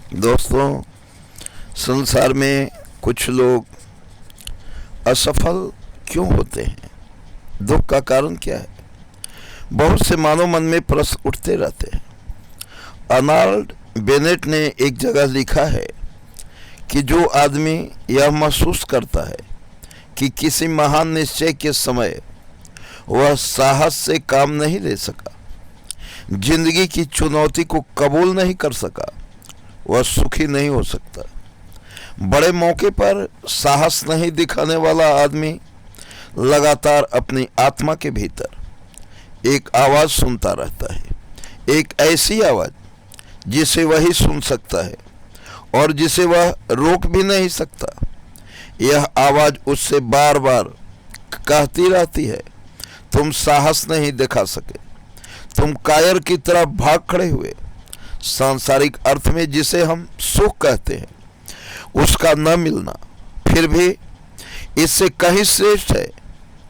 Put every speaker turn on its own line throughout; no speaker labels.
दोस्तों, संसार में कुछ लोग असफल क्यों होते हैं? दुख का कारण क्या है? बहुत से मानव मन में प्रश्न उठते रहते हैं। अर्नाल्ड बेनेट ने एक जगह लिखा है कि जो आदमी यह महसूस करता है कि किसी महान निश्चय के समय वह साहस से काम नहीं ले सका, जिंदगी की चुनौती को कबूल नहीं कर सका, वह सुखी नहीं हो सकता। बड़े मौके पर साहस नहीं दिखाने वाला आदमी लगातार अपनी आत्मा के भीतर एक आवाज़ सुनता रहता है, एक ऐसी आवाज़ जिसे वही सुन सकता है और जिसे वह रोक भी नहीं सकता। यह आवाज़ उससे बार बार कहती रहती है, तुम साहस नहीं दिखा सके, तुम कायर की तरह भाग खड़े हुए। सांसारिक अर्थ में जिसे हम सुख कहते हैं, उसका न मिलना फिर भी इससे कहीं श्रेष्ठ है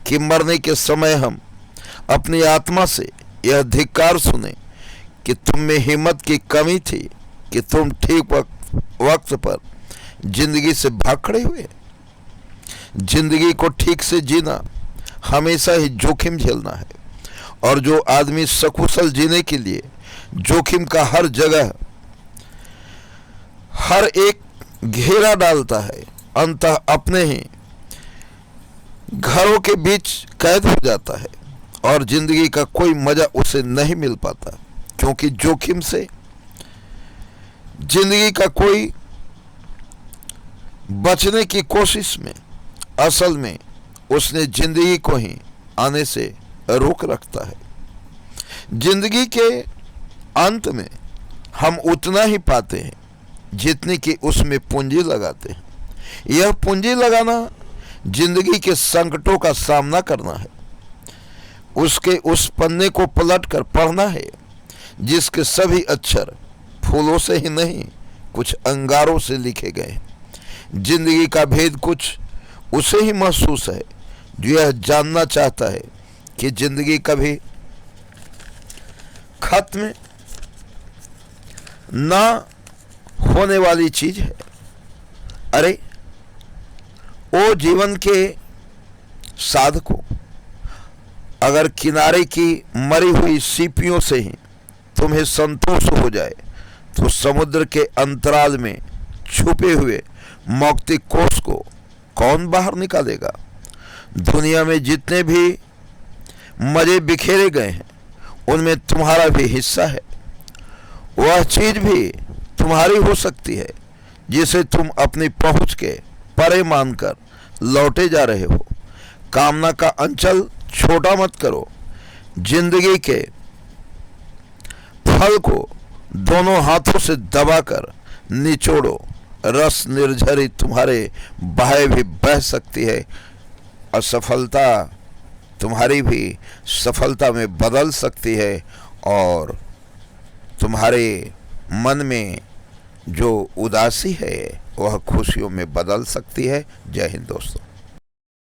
कि मरने के समय हम अपनी आत्मा से यह धिक्कार सुने कि तुम में हिम्मत की कमी थी कि तुम ठीक वक्त पर जिंदगी से भाग खड़े हुए। जिंदगी को ठीक से जीना हमेशा ही जोखिम झेलना है, और जो आदमी सकुशल जीने के लिए जोखिम का हर जगह हर एक घेरा डालता है, अंततः अपने ही घरों के बीच कैद हो जाता है और जिंदगी का कोई मजा उसे नहीं मिल पाता, क्योंकि जोखिम से जिंदगी का कोई बचने की कोशिश में असल में उसने जिंदगी को ही आने से रोक रखता है। जिंदगी के अंत में हम उतना ही पाते हैं जितनी कि उसमें पूंजी लगाते हैं। यह पूंजी लगाना जिंदगी के संकटों का सामना करना है, उसके उस पन्ने को पलट कर पढ़ना है जिसके सभी अक्षर फूलों से ही नहीं कुछ अंगारों से लिखे गए हैं। जिंदगी का भेद कुछ उसे ही महसूस है जो यह जानना चाहता है कि जिंदगी कभी खत्म ना होने वाली चीज है। अरे ओ जीवन के साधकों, अगर किनारे की मरी हुई सीपियों से ही तुम्हें संतोष हो जाए तो समुद्र के अंतराल में छुपे हुए मौक्तिक कोष को कौन बाहर निकालेगा? दुनिया में जितने भी मजे बिखेरे गए हैं उनमें तुम्हारा भी हिस्सा है। वह चीज भी तुम्हारी हो सकती है जिसे तुम अपनी पहुंच के परे मानकर लौटे जा रहे हो। कामना का अंचल छोटा मत करो। जिंदगी के फल को दोनों हाथों से दबाकर निचोड़ो। रस निर्झरी तुम्हारे बाहें भी बह सकती है। असफलता तुम्हारी भी सफलता में बदल सकती है और तुम्हारे मन में जो उदासी है वह खुशियों में बदल सकती है। जय हिंद दोस्तों।